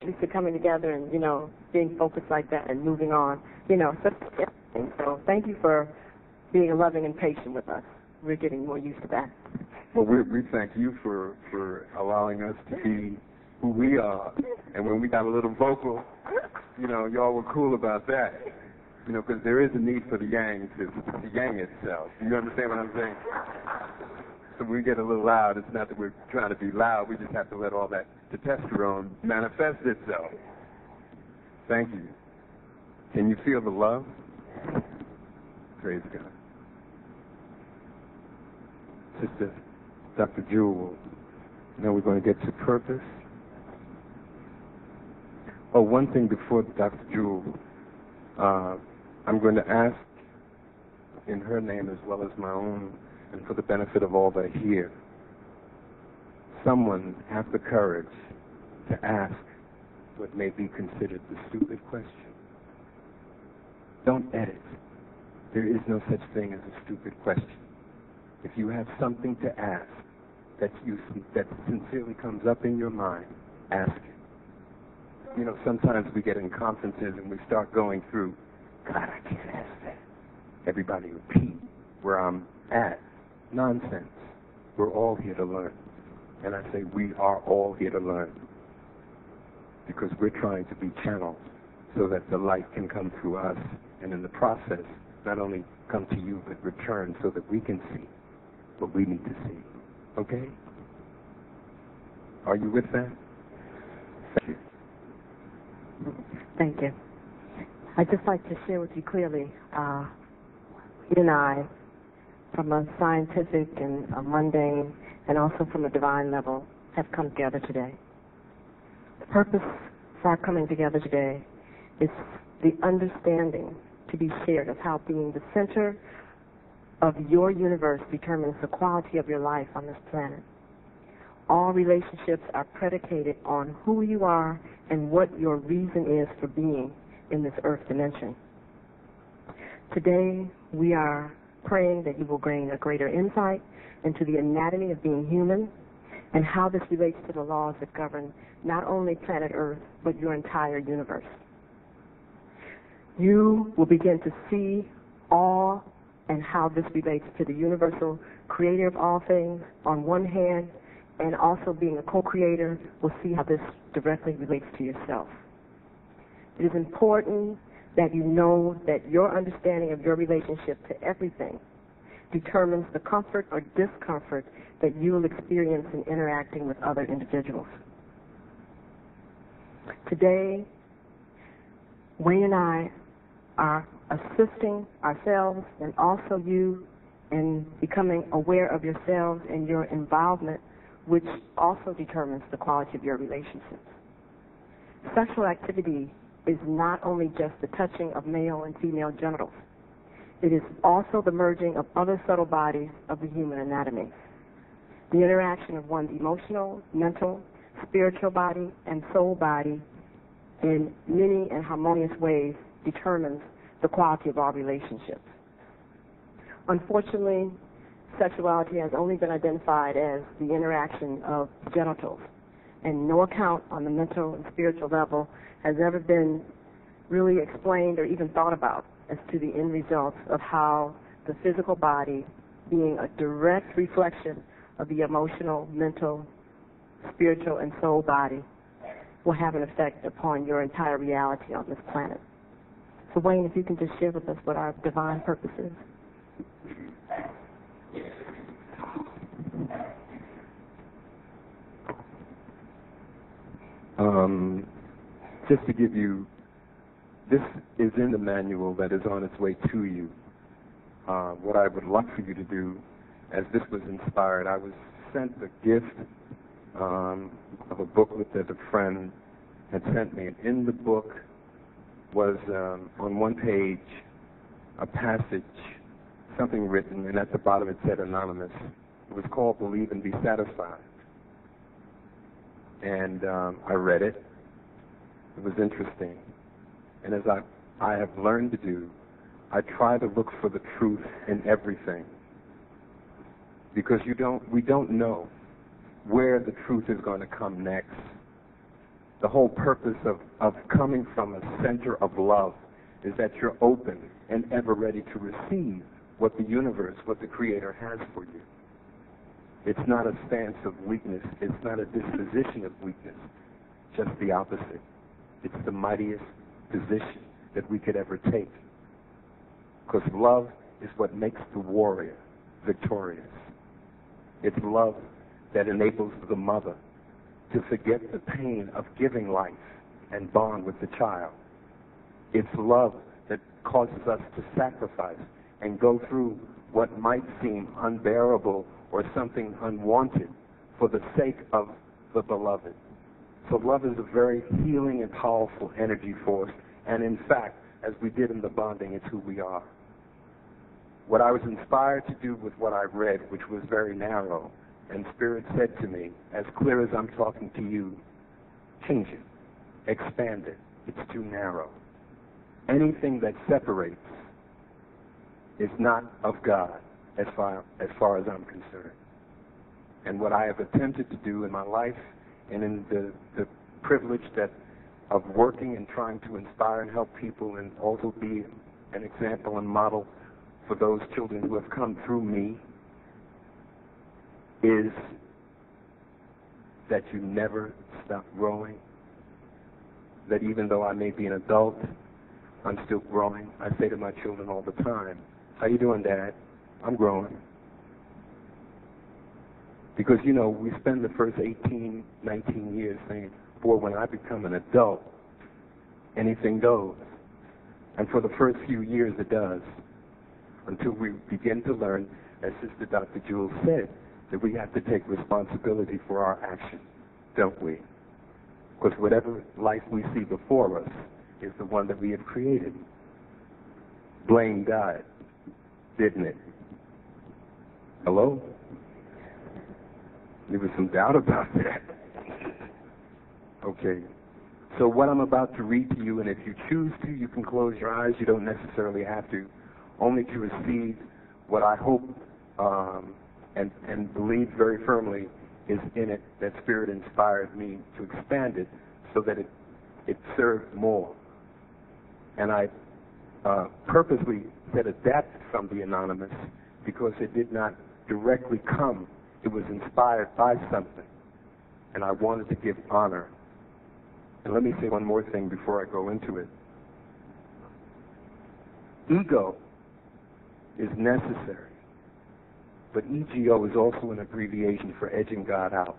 at least coming together and, being focused like that and moving on, such everything. So thank you for being loving and patient with us. We're getting more used to that. Well, we thank you for allowing us to be who we are. And when we got a little vocal, y'all were cool about that. Because there is a need for the yang to yang itself. You understand what I'm saying? So when we get a little loud, it's not that we're trying to be loud. We just have to let all that testosterone manifest itself. Thank you. Can you feel the love? Praise God. Sister Dr. Jewel, we're going to get to purpose. Oh, one thing before Dr. Jewel, I'm going to ask in her name as well as my own, and for the benefit of all that are here, someone have the courage to ask what may be considered the stupid question. Don't edit. There is no such thing as a stupid question. If you have something to ask that sincerely comes up in your mind, ask it. Sometimes we get in conferences and we start going through, God, I can't ask that. Everybody repeat where I'm at. Nonsense. We're all here to learn. And I say we are all here to learn because we're trying to be channels so that the light can come through us and in the process not only come to you but return so that we can see what we need to see. Okay? Are you with that? Thank you. Thank you. I'd just like to share with you clearly, you and I, from a scientific and a mundane and also from a divine level, have come together today. The purpose for our coming together today is the understanding to be shared of how being the center of your universe determines the quality of your life on this planet. All relationships are predicated on who you are and what your reason is for being in this earth dimension. Today, we are praying that you will gain a greater insight into the anatomy of being human and how this relates to the laws that govern not only planet Earth, but your entire universe. You will begin to see all and how this relates to the universal creator of all things on one hand, and also being a co-creator, will see how this directly relates to yourself. It is important that you know that your understanding of your relationship to everything determines the comfort or discomfort that you will experience in interacting with other individuals. Today, Wayne and I are assisting ourselves and also you in becoming aware of yourselves and your involvement, which also determines the quality of your relationships. Sexual activity is not only just the touching of male and female genitals. It is also the merging of other subtle bodies of the human anatomy. The interaction of one's emotional, mental, spiritual body, and soul body in many and harmonious ways determines the quality of our relationships. Unfortunately, sexuality has only been identified as the interaction of genitals, and no account on the mental and spiritual level has ever been really explained or even thought about as to the end results of how the physical body, being a direct reflection of the emotional, mental, spiritual, and soul body, will have an effect upon your entire reality on this planet. So Wayne, if you can just share with us what our divine purpose is. Just to give you, this is in the manual that is on its way to you. What I would like for you to do, as this was inspired, I was sent a gift of a booklet that a friend had sent me. And in the book was, on one page, a passage, something written, and at the bottom it said anonymous. It was called Believe and Be Satisfied. And I read it. It was interesting. And as I have learned to do, I try to look for the truth in everything. Because we don't know where the truth is going to come next. The whole purpose of coming from a center of love is that you're open and ever ready to receive what the universe, what the Creator has for you. It's not a stance of weakness. It's not a disposition of weakness. Just the opposite. It's the mightiest position that we could ever take. Because love is what makes the warrior victorious. It's love that enables the mother to forget the pain of giving life and bond with the child. It's love that causes us to sacrifice and go through what might seem unbearable or something unwanted for the sake of the beloved. So love is a very healing and powerful energy force, and in fact, as we did in the bonding, it's who we are. What I was inspired to do with what I read, which was very narrow, and Spirit said to me, as clear as I'm talking to you, change it, expand it. It's too narrow. Anything that separates is not of God as far as I'm concerned. And what I have attempted to do in my life and in the privilege of working and trying to inspire and help people and also be an example and model for those children who have come through me is that you never stop growing, that even though I may be an adult, I'm still growing. I say to my children all the time, how you doing, Dad? I'm growing. Because, you know, we spend the first 18, 19 years saying, boy, when I become an adult, anything goes. And for the first few years it does, until we begin to learn, as Sister Dr. Jules said, that we have to take responsibility for our actions, don't we? Because whatever life we see before us is the one that we have created. Blame God, didn't it? Hello? There was some doubt about that. Okay. So what I'm about to read to you, and if you choose to, you can close your eyes. You don't necessarily have to, only to receive what I hope and believe very firmly is in it, that Spirit inspired me to expand it so that it served more. And I purposely said adapted from the anonymous because it did not directly come. It was inspired by something. And I wanted to give honor. And let me say one more thing before I go into it. Ego is necessary, but EGO is also an abbreviation for edging God out.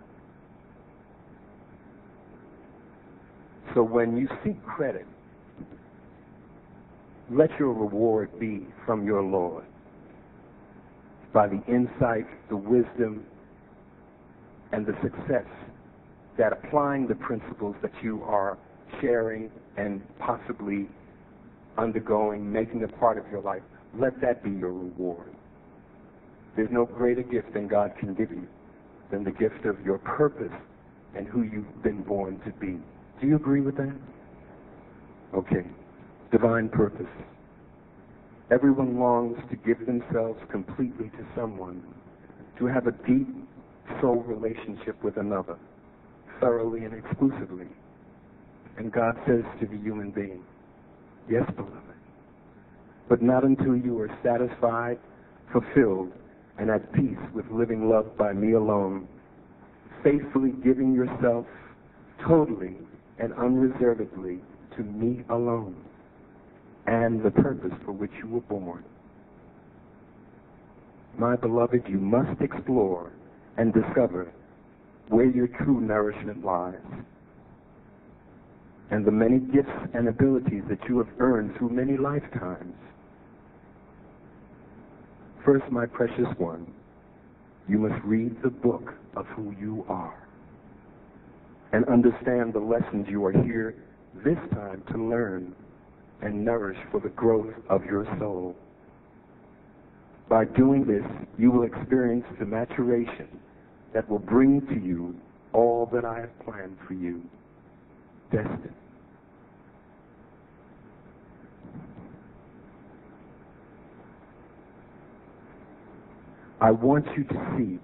So when you seek credit, let your reward be from your Lord, by the insight, the wisdom, and the success that applying the principles that you are sharing and possibly undergoing, making a part of your life, let that be your reward. There's no greater gift than God can give you than the gift of your purpose and who you've been born to be. Do you agree with that? Okay. Divine purpose. Everyone longs to give themselves completely to someone, to have a deep soul relationship with another, thoroughly and exclusively. And God says to the human being, yes, beloved, but not until you are satisfied, fulfilled, and at peace with living love by me alone, faithfully giving yourself totally and unreservedly to me alone and the purpose for which you were born. My beloved, you must explore and discover where your true nourishment lies and the many gifts and abilities that you have earned through many lifetimes. First, my precious one, you must read the book of who you are and understand the lessons you are here this time to learn and nourish for the growth of your soul. By doing this, you will experience the maturation that will bring to you all that I have planned for you, destined. I want you to see